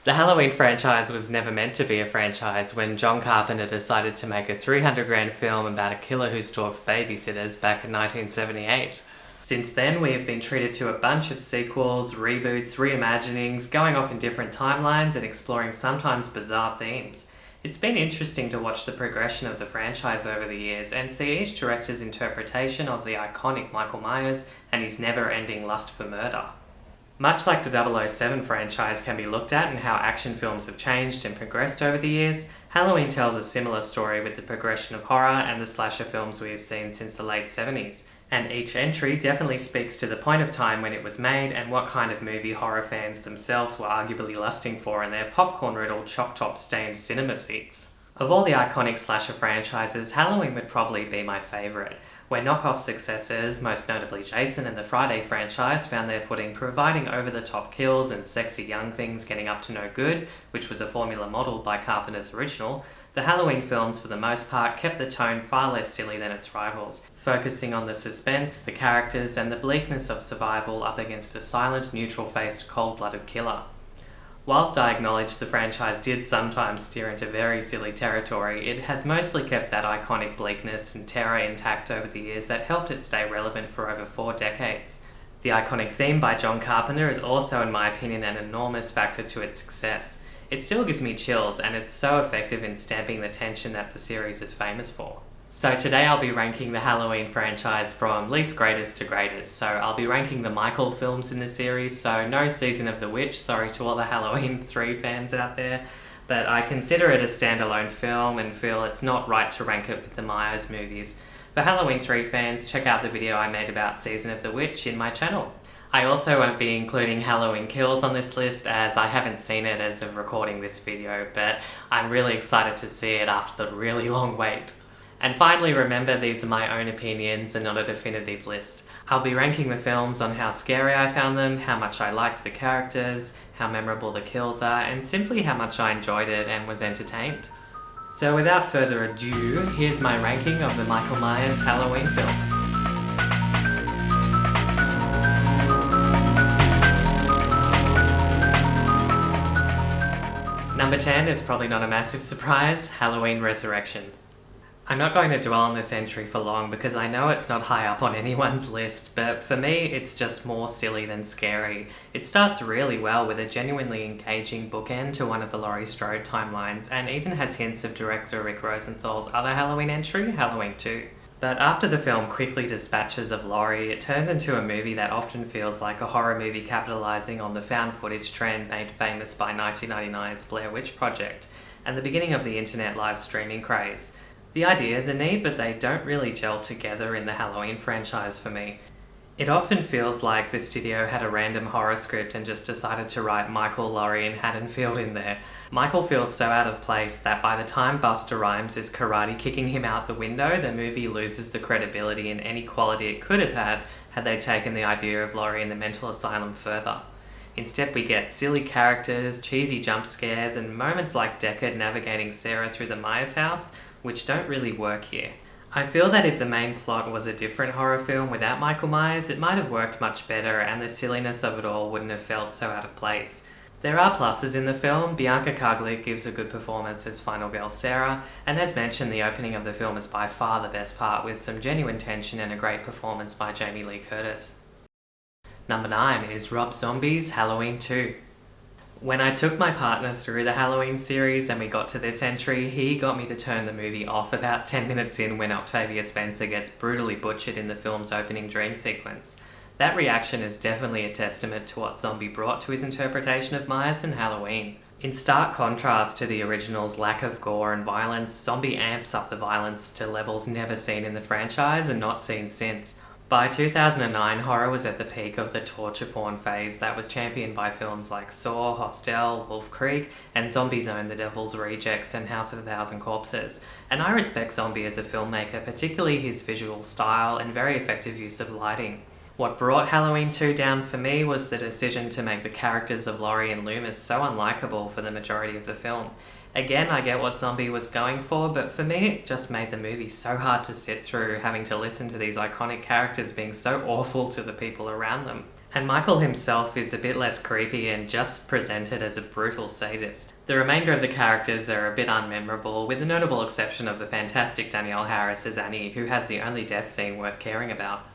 The Halloween franchise was never meant to be a franchise when John Carpenter decided to make a 300 grand film about a killer who stalks babysitters back in 1978. Since then, we have been treated to a bunch of sequels, reboots, reimaginings, going off in different timelines and exploring sometimes bizarre themes. It's been interesting to watch the progression of the franchise over the years and see each director's interpretation of the iconic Michael Myers and his never-ending lust for murder. Much like the 007 franchise can be looked at in how action films have changed and progressed over the years, Halloween tells a similar story with the progression of horror and the slasher films we have seen since the late 70s. And each entry definitely speaks to the point of time when it was made and what kind of movie horror fans themselves were arguably lusting for in their popcorn-riddled, choc-top stained cinema seats. Of all the iconic slasher franchises, Halloween would probably be my favourite, where knockoff successors, most notably Jason and the Friday franchise, found their footing providing over-the-top kills and sexy young things getting up to no good, which was a formula modelled by Carpenter's original. The Halloween films, for the most part, kept the tone far less silly than its rivals, focusing on the suspense, the characters, and the bleakness of survival up against a silent, neutral-faced, cold-blooded killer. Whilst I acknowledge the franchise did sometimes steer into very silly territory, it has mostly kept that iconic bleakness and terror intact over the years that helped it stay relevant for over 4 decades. The iconic theme by John Carpenter is also, in my opinion, an enormous factor to its success. It still gives me chills, and it's so effective in stamping the tension that the series is famous for. So today I'll be ranking the Halloween franchise from least greatest to greatest. So I'll be ranking the Michael films in the series, so no Season of the Witch, sorry to all the Halloween 3 fans out there. But I consider it a standalone film and feel it's not right to rank it with the Myers movies. For Halloween 3 fans, check out the video I made about Season of the Witch in my channel. I also won't be including Halloween Kills on this list as I haven't seen it as of recording this video, but I'm really excited to see it after the really long wait. And finally, remember these are my own opinions and not a definitive list. I'll be ranking the films on how scary I found them, how much I liked the characters, how memorable the kills are, and simply how much I enjoyed it and was entertained. So without further ado, here's my ranking of the Michael Myers Halloween films. Number 10 is probably not a massive surprise, Halloween Resurrection. I'm not going to dwell on this entry for long because I know it's not high up on anyone's list, but for me it's just more silly than scary. It starts really well with a genuinely engaging bookend to one of the Laurie Strode timelines and even has hints of director Rick Rosenthal's other Halloween entry, Halloween 2. But after the film quickly dispatches of Laurie, it turns into a movie that often feels like a horror movie capitalising on the found footage trend made famous by 1999's Blair Witch Project and the beginning of the internet live streaming craze. The ideas are neat, but they don't really gel together in the Halloween franchise for me. It often feels like the studio had a random horror script and just decided to write Michael, Laurie and Haddonfield in there. Michael feels so out of place that by the time Busta Rhymes is karate kicking him out the window, the movie loses the credibility and any quality it could have had they taken the idea of Laurie in the mental asylum further. Instead we get silly characters, cheesy jump scares and moments like Deckard navigating Sarah through the Myers house, which don't really work here. I feel that if the main plot was a different horror film without Michael Myers, it might have worked much better and the silliness of it all wouldn't have felt so out of place. There are pluses in the film. Bianca Kuglik gives a good performance as final girl Sarah, and as mentioned, the opening of the film is by far the best part with some genuine tension and a great performance by Jamie Lee Curtis. Number 9 is Rob Zombie's Halloween 2. When I took my partner through the Halloween series and we got to this entry, he got me to turn the movie off about 10 minutes in when Octavia Spencer gets brutally butchered in the film's opening dream sequence. That reaction is definitely a testament to what Zombie brought to his interpretation of Myers and Halloween. In stark contrast to the original's lack of gore and violence, Zombie amps up the violence to levels never seen in the franchise and not seen since. By 2009, horror was at the peak of the torture porn phase that was championed by films like Saw, Hostel, Wolf Creek, and Zombie's own The Devil's Rejects and House of a Thousand Corpses. And I respect Zombie as a filmmaker, particularly his visual style and very effective use of lighting. What brought Halloween 2 down for me was the decision to make the characters of Laurie and Loomis so unlikable for the majority of the film. Again, I get what Zombie was going for, but for me it just made the movie so hard to sit through, having to listen to these iconic characters being so awful to the people around them. And Michael himself is a bit less creepy and just presented as a brutal sadist. The remainder of the characters are a bit unmemorable, with the notable exception of the fantastic Danielle Harris as Annie, who has the only death scene worth caring about.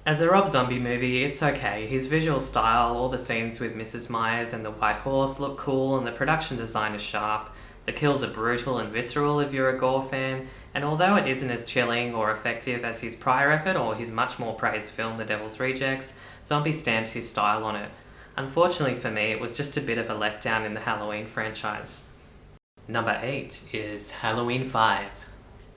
As a Rob Zombie movie, it's okay. His visual style, all the scenes with Mrs. Myers and the White Horse look cool, and the production design is sharp. The kills are brutal and visceral if you're a gore fan, and although it isn't as chilling or effective as his prior effort or his much more praised film The Devil's Rejects, Zombie stamps his style on it. Unfortunately for me, it was just a bit of a letdown in the Halloween franchise. Number 8 is Halloween 5.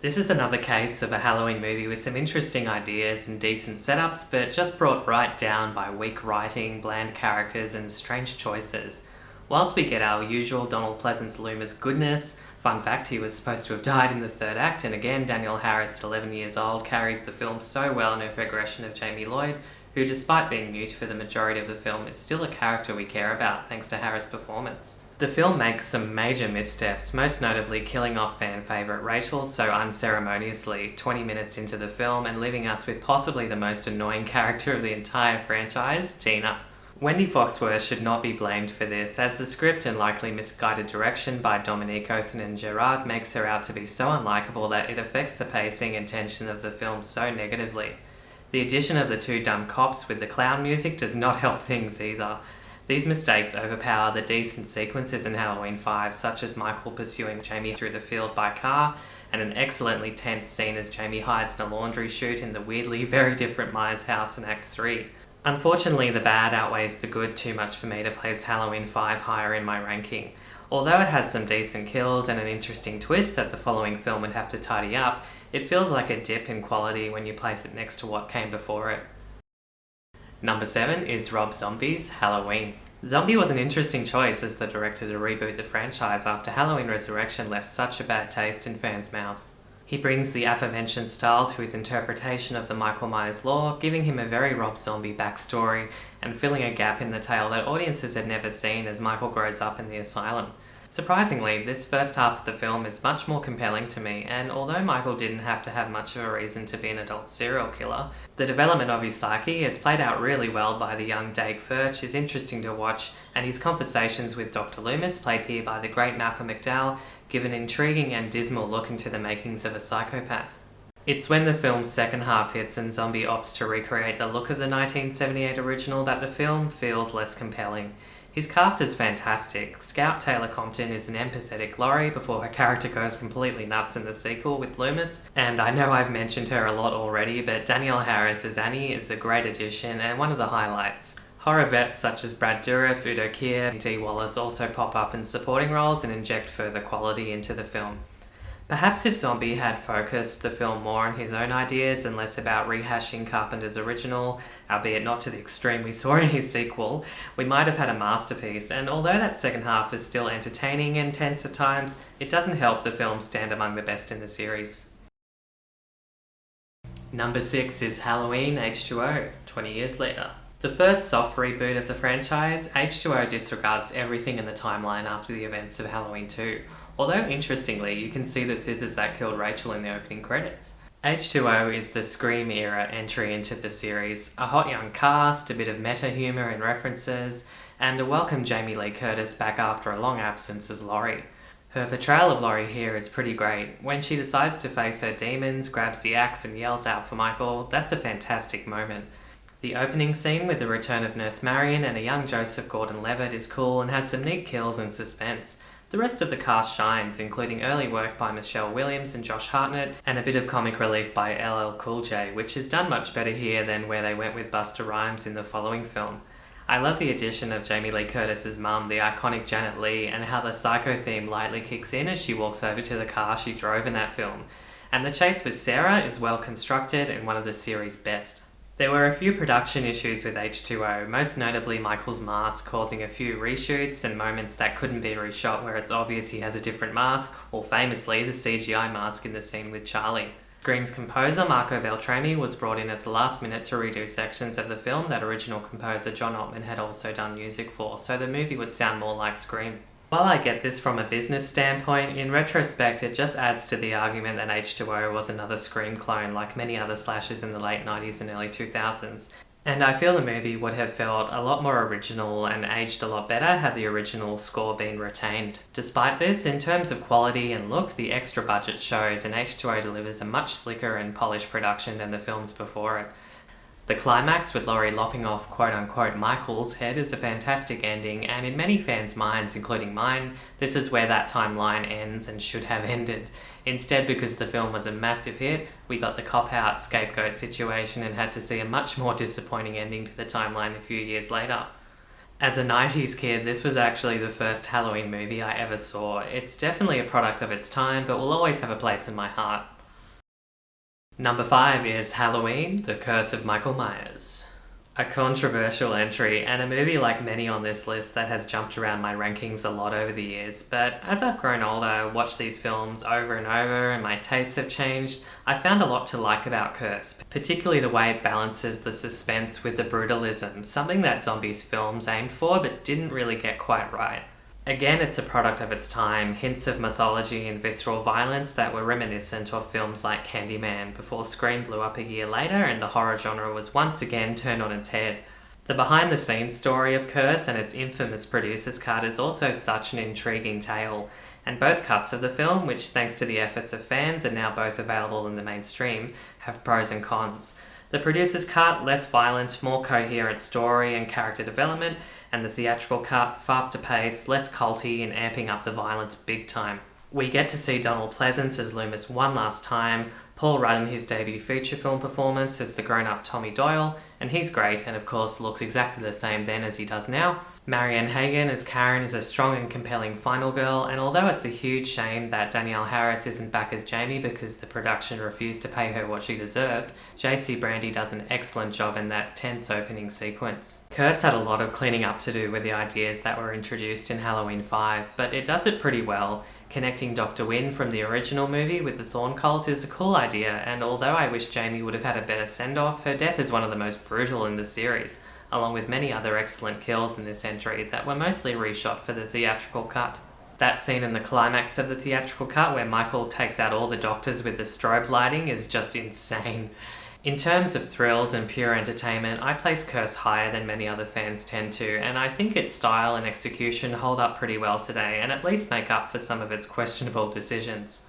This is another case of a Halloween movie with some interesting ideas and decent setups, but just brought right down by weak writing, bland characters, and strange choices. Whilst we get our usual Donald Pleasance Loomis goodness, fun fact, he was supposed to have died in the third act, and again, Danielle Harris at 11 years old carries the film so well in her progression of Jamie Lloyd, who despite being mute for the majority of the film is still a character we care about thanks to Harris' performance. The film makes some major missteps, most notably killing off fan favourite Rachel so unceremoniously 20 minutes into the film and leaving us with possibly the most annoying character of the entire franchise, Tina. Wendy Foxworth should not be blamed for this, as the script and likely misguided direction by Dominique Othen and Gerard makes her out to be so unlikable that it affects the pacing and tension of the film so negatively. The addition of the two dumb cops with the clown music does not help things either. These mistakes overpower the decent sequences in Halloween 5, such as Michael pursuing Jamie through the field by car, and an excellently tense scene as Jamie hides in a laundry chute in the weirdly very different Myers house in Act 3. Unfortunately, the bad outweighs the good too much for me to place Halloween 5 higher in my ranking. Although it has some decent kills and an interesting twist that the following film would have to tidy up, it feels like a dip in quality when you place it next to what came before it. Number 7 is Rob Zombie's Halloween. Zombie was an interesting choice as the director to reboot the franchise after Halloween Resurrection left such a bad taste in fans' mouths. He brings the aforementioned style to his interpretation of the Michael Myers lore, giving him a very Rob Zombie backstory and filling a gap in the tale that audiences had never seen as Michael grows up in the asylum. Surprisingly, this first half of the film is much more compelling to me, and although Michael didn't have to have much of a reason to be an adult serial killer, the development of his psyche is played out really well by the young Dave Furch is interesting to watch, and his conversations with Dr. Loomis, played here by the great Malcolm McDowell, give an intriguing and dismal look into the makings of a psychopath. It's when the film's second half hits and Zombie opts to recreate the look of the 1978 original that the film feels less compelling. His cast is fantastic. Scout Taylor Compton is an empathetic Laurie before her character goes completely nuts in the sequel with Loomis, and I know I've mentioned her a lot already, but Danielle Harris as Annie is a great addition and one of the highlights. Horror vets such as Brad Dourif, Udo Kier, and Dee Wallace also pop up in supporting roles and inject further quality into the film. Perhaps if Zombie had focused the film more on his own ideas and less about rehashing Carpenter's original, albeit not to the extreme we saw in his sequel, we might have had a masterpiece, and although that second half is still entertaining and tense at times, it doesn't help the film stand among the best in the series. Number 6 is Halloween H2O, 20 years later. The first soft reboot of the franchise, H2O disregards everything in the timeline after the events of Halloween 2. Although, interestingly, you can see the scissors that killed Rachel in the opening credits. H2O is the Scream era entry into the series, a hot young cast, a bit of meta humour and references, and a welcome Jamie Lee Curtis back after a long absence as Laurie. Her portrayal of Laurie here is pretty great. When she decides to face her demons, grabs the axe and yells out for Michael, that's a fantastic moment. The opening scene with the return of Nurse Marion and a young Joseph Gordon-Levitt is cool and has some neat kills and suspense. The rest of the cast shines, including early work by Michelle Williams and Josh Hartnett, and a bit of comic relief by LL Cool J, which is done much better here than where they went with Busta Rhymes in the following film. I love the addition of Jamie Lee Curtis's mum, the iconic Janet Leigh, and how the psycho theme lightly kicks in as she walks over to the car she drove in that film. And the chase with Sarah is well constructed and one of the series' best. There were a few production issues with H2O, most notably Michael's mask causing a few reshoots and moments that couldn't be reshot where it's obvious he has a different mask, or famously the CGI mask in the scene with Charlie. Scream's composer Marco Beltrami was brought in at the last minute to redo sections of the film that original composer John Ottman had also done music for, so the movie would sound more like Scream. While I get this from a business standpoint, in retrospect it just adds to the argument that H2O was another Scream clone like many other slashers in the late 90s and early 2000s. And I feel the movie would have felt a lot more original and aged a lot better had the original score been retained. Despite this, in terms of quality and look, the extra budget shows and H2O delivers a much slicker and polished production than the films before it. The climax with Laurie lopping off quote-unquote Michael's head is a fantastic ending, and in many fans' minds, including mine, this is where that timeline ends and should have ended. Instead, because the film was a massive hit, we got the cop-out scapegoat situation and had to see a much more disappointing ending to the timeline a few years later. As a 90s kid, this was actually the first Halloween movie I ever saw. It's definitely a product of its time, but will always have a place in my heart. Number 5 is Halloween, The Curse of Michael Myers. A controversial entry, and a movie like many on this list that has jumped around my rankings a lot over the years, but as I've grown older, watched these films over and over, and my tastes have changed, I found a lot to like about Curse, particularly the way it balances the suspense with the brutalism, something that zombies films aimed for but didn't really get quite right. Again, it's a product of its time, hints of mythology and visceral violence that were reminiscent of films like Candyman, before Scream blew up a year later and the horror genre was once again turned on its head. The behind-the-scenes story of Curse and its infamous producer's cut is also such an intriguing tale, and both cuts of the film, which thanks to the efforts of fans are now both available in the mainstream, have pros and cons. The producer's cut, less violent, more coherent story and character development, and the theatrical cut, faster pace, less culty and amping up the violence big time. We get to see Donald Pleasance as Loomis one last time, Paul Rudd in his debut feature film performance as the grown-up Tommy Doyle, and he's great and of course looks exactly the same then as he does now. Marianne Hagan as Karen is a strong and compelling final girl, and although it's a huge shame that Danielle Harris isn't back as Jamie because the production refused to pay her what she deserved, JC Brandy does an excellent job in that tense opening sequence. Curse had a lot of cleaning up to do with the ideas that were introduced in Halloween 5, but it does it pretty well. Connecting Dr. Wynn from the original movie with the Thorn Cult is a cool idea, and although I wish Jamie would have had a better send-off, her death is one of the most brutal in the series, along with many other excellent kills in this entry that were mostly reshot for the theatrical cut. That scene in the climax of the theatrical cut where Michael takes out all the doctors with the strobe lighting is just insane. In terms of thrills and pure entertainment, I place Curse higher than many other fans tend to, and I think its style and execution hold up pretty well today and at least make up for some of its questionable decisions.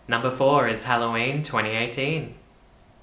Number 4 is Halloween 2018.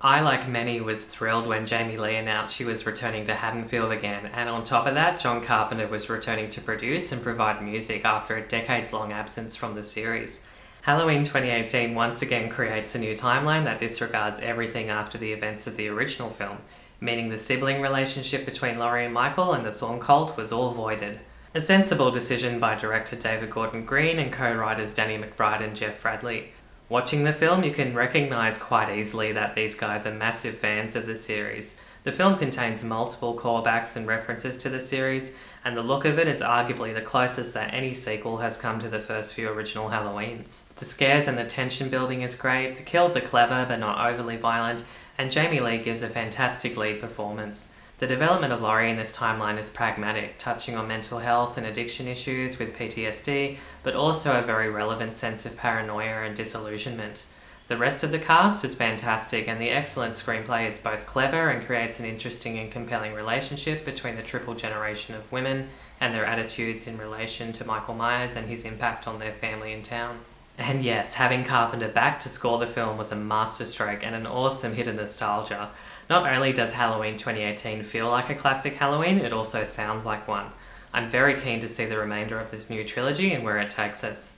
I, like many, was thrilled when Jamie Lee announced she was returning to Haddonfield again, and on top of that, John Carpenter was returning to produce and provide music after a decades-long absence from the series. Halloween 2018 once again creates a new timeline that disregards everything after the events of the original film, meaning the sibling relationship between Laurie and Michael and the Thorn Cult was all voided. A sensible decision by director David Gordon Green and co-writers Danny McBride and Jeff Bradley. Watching the film, you can recognise quite easily that these guys are massive fans of the series. The film contains multiple callbacks and references to the series, and the look of it is arguably the closest that any sequel has come to the first few original Halloweens. The scares and the tension building is great, the kills are clever but not overly violent, and Jamie Lee gives a fantastic lead performance. The development of Laurie in this timeline is pragmatic, touching on mental health and addiction issues with PTSD, but also a very relevant sense of paranoia and disillusionment. The rest of the cast is fantastic, and the excellent screenplay is both clever and creates an interesting and compelling relationship between the triple generation of women and their attitudes in relation to Michael Myers and his impact on their family in town. And yes, having Carpenter back to score the film was a masterstroke and an awesome hit of nostalgia. Not only does Halloween 2018 feel like a classic Halloween, it also sounds like one. I'm very keen to see the remainder of this new trilogy and where it takes us.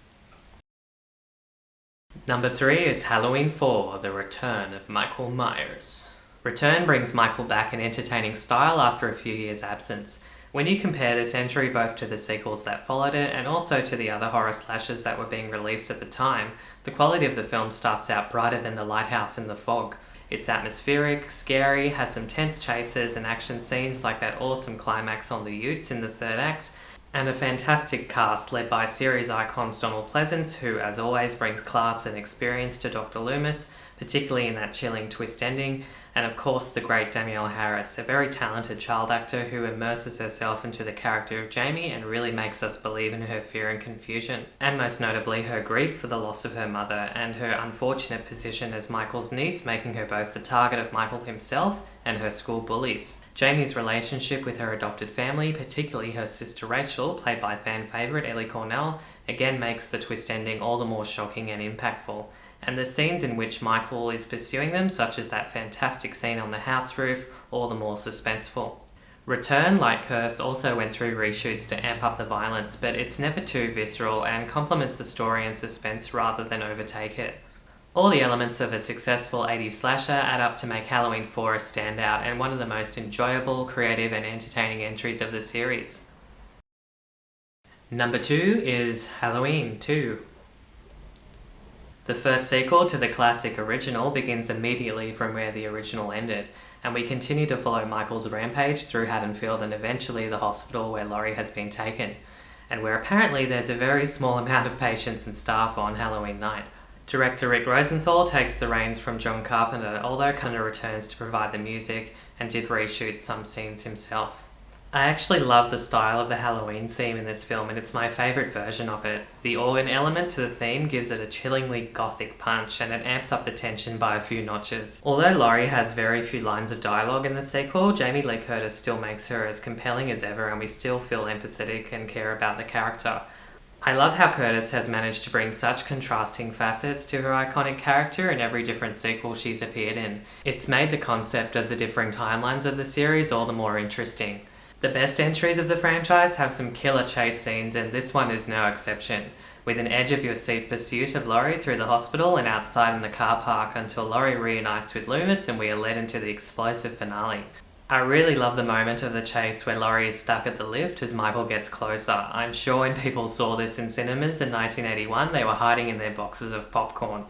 Number 3 is Halloween 4, The Return of Michael Myers. Return brings Michael back in entertaining style after a few years' absence. When you compare this entry both to the sequels that followed it and also to the other horror slashers that were being released at the time, the quality of the film starts out brighter than The Lighthouse in the Fog. It's atmospheric, scary, has some tense chases and action scenes like that awesome climax on the Utes in the third act, and a fantastic cast led by series icons Donald Pleasance, who as always brings class and experience to Dr. Loomis, particularly in that chilling twist ending, and of course the great Danielle Harris, a very talented child actor who immerses herself into the character of Jamie and really makes us believe in her fear and confusion, and most notably her grief for the loss of her mother and her unfortunate position as Michael's niece, making her both the target of Michael himself and her school bullies. Jamie's relationship with her adopted family, particularly her sister Rachel, played by fan favourite Ellie Cornell, again makes the twist ending all the more shocking and impactful. And the scenes in which Michael is pursuing them, such as that fantastic scene on the house roof, all the more suspenseful. Return, like Curse, also went through reshoots to amp up the violence, but it's never too visceral and complements the story and suspense rather than overtake it. All the elements of a successful 80s slasher add up to make Halloween 4 a standout and one of the most enjoyable, creative and entertaining entries of the series. Number 2 is Halloween 2. The first sequel to the classic original begins immediately from where the original ended, and we continue to follow Michael's rampage through Haddonfield and eventually the hospital where Laurie has been taken, and where apparently there's a very small amount of patients and staff on Halloween night. Director Rick Rosenthal takes the reins from John Carpenter, although Carpenter returns to provide the music and did reshoot some scenes himself. I actually love the style of the Halloween theme in this film, and it's my favourite version of it. The organ element to the theme gives it a chillingly gothic punch, and it amps up the tension by a few notches. Although Laurie has very few lines of dialogue in the sequel, Jamie Lee Curtis still makes her as compelling as ever, and we still feel empathetic and care about the character. I love how Curtis has managed to bring such contrasting facets to her iconic character in every different sequel she's appeared in. It's made the concept of the differing timelines of the series all the more interesting. The best entries of the franchise have some killer chase scenes, and this one is no exception, with an edge-of-your-seat pursuit of Laurie through the hospital and outside in the car park until Laurie reunites with Loomis and we are led into the explosive finale. I really love the moment of the chase where Laurie is stuck at the lift as Michael gets closer. I'm sure when people saw this in cinemas in 1981, they were hiding in their boxes of popcorn.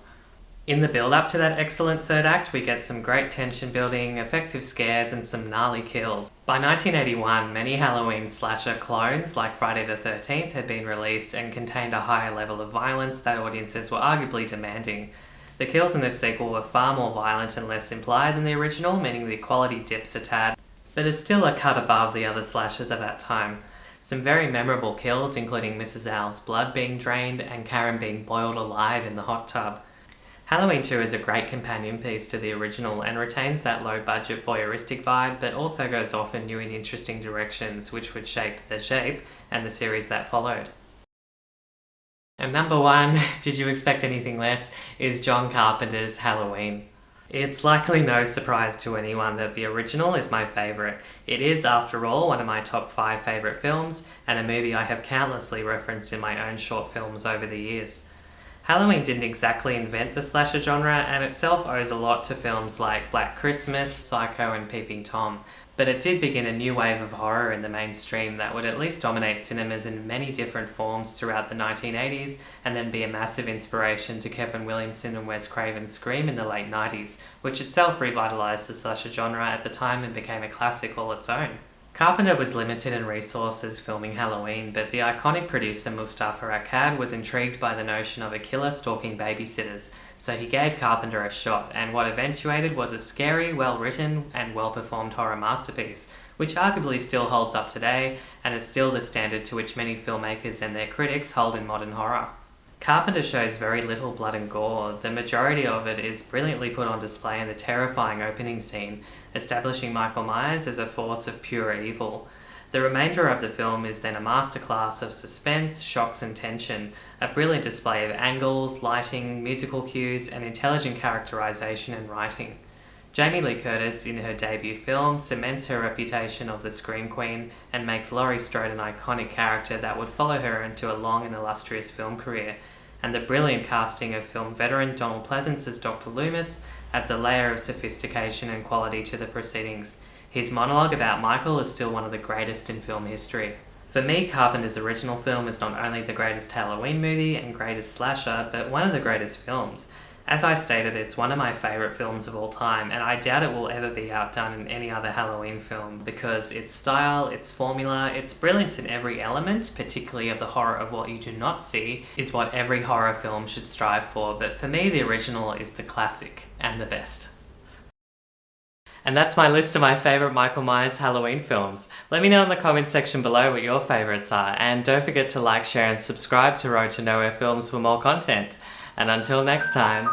In the build-up to that excellent third act, we get some great tension building, effective scares, and some gnarly kills. By 1981, many Halloween slasher clones, like Friday the 13th, had been released and contained a higher level of violence that audiences were arguably demanding. The kills in this sequel were far more violent and less implied than the original, meaning the quality dips a tad, but is still a cut above the other slashers of that time. Some very memorable kills, including Mrs. Owl's blood being drained and Karen being boiled alive in the hot tub. Halloween 2 is a great companion piece to the original and retains that low-budget voyeuristic vibe, but also goes off in new and interesting directions which would shape The Shape and the series that followed. And number 1, did you expect anything less, is John Carpenter's Halloween. It's likely no surprise to anyone that the original is my favourite. It is, after all, one of my top 5 favourite films, and a movie I have countlessly referenced in my own short films over the years. Halloween didn't exactly invent the slasher genre, and itself owes a lot to films like Black Christmas, Psycho and Peeping Tom, but it did begin a new wave of horror in the mainstream that would at least dominate cinemas in many different forms throughout the 1980s, and then be a massive inspiration to Kevin Williamson and Wes Craven's Scream in the late 90s, which itself revitalised the slasher genre at the time and became a classic all its own. Carpenter was limited in resources filming Halloween, but the iconic producer Mustafa Akkad was intrigued by the notion of a killer stalking babysitters, so he gave Carpenter a shot, and what eventuated was a scary, well-written and well-performed horror masterpiece, which arguably still holds up today and is still the standard to which many filmmakers and their critics hold in modern horror. Carpenter shows very little blood and gore. The majority of it is brilliantly put on display in the terrifying opening scene, establishing Michael Myers as a force of pure evil. The remainder of the film is then a masterclass of suspense, shocks and tension, a brilliant display of angles, lighting, musical cues, and intelligent characterization and writing. Jamie Lee Curtis, in her debut film, cements her reputation of the Scream Queen and makes Laurie Strode an iconic character that would follow her into a long and illustrious film career, and the brilliant casting of film veteran Donald Pleasance as Dr. Loomis adds a layer of sophistication and quality to the proceedings. His monologue about Michael is still one of the greatest in film history. For me, Carpenter's original film is not only the greatest Halloween movie and greatest slasher, but one of the greatest films. As I stated, it's one of my favourite films of all time, and I doubt it will ever be outdone in any other Halloween film because its style, its formula, its brilliance in every element, particularly of the horror of what you do not see, is what every horror film should strive for. But for me, the original is the classic and the best. And that's my list of my favourite Michael Myers Halloween films. Let me know in the comments section below what your favourites are, and don't forget to like, share and subscribe to Road to Nowhere Films for more content. And until next time,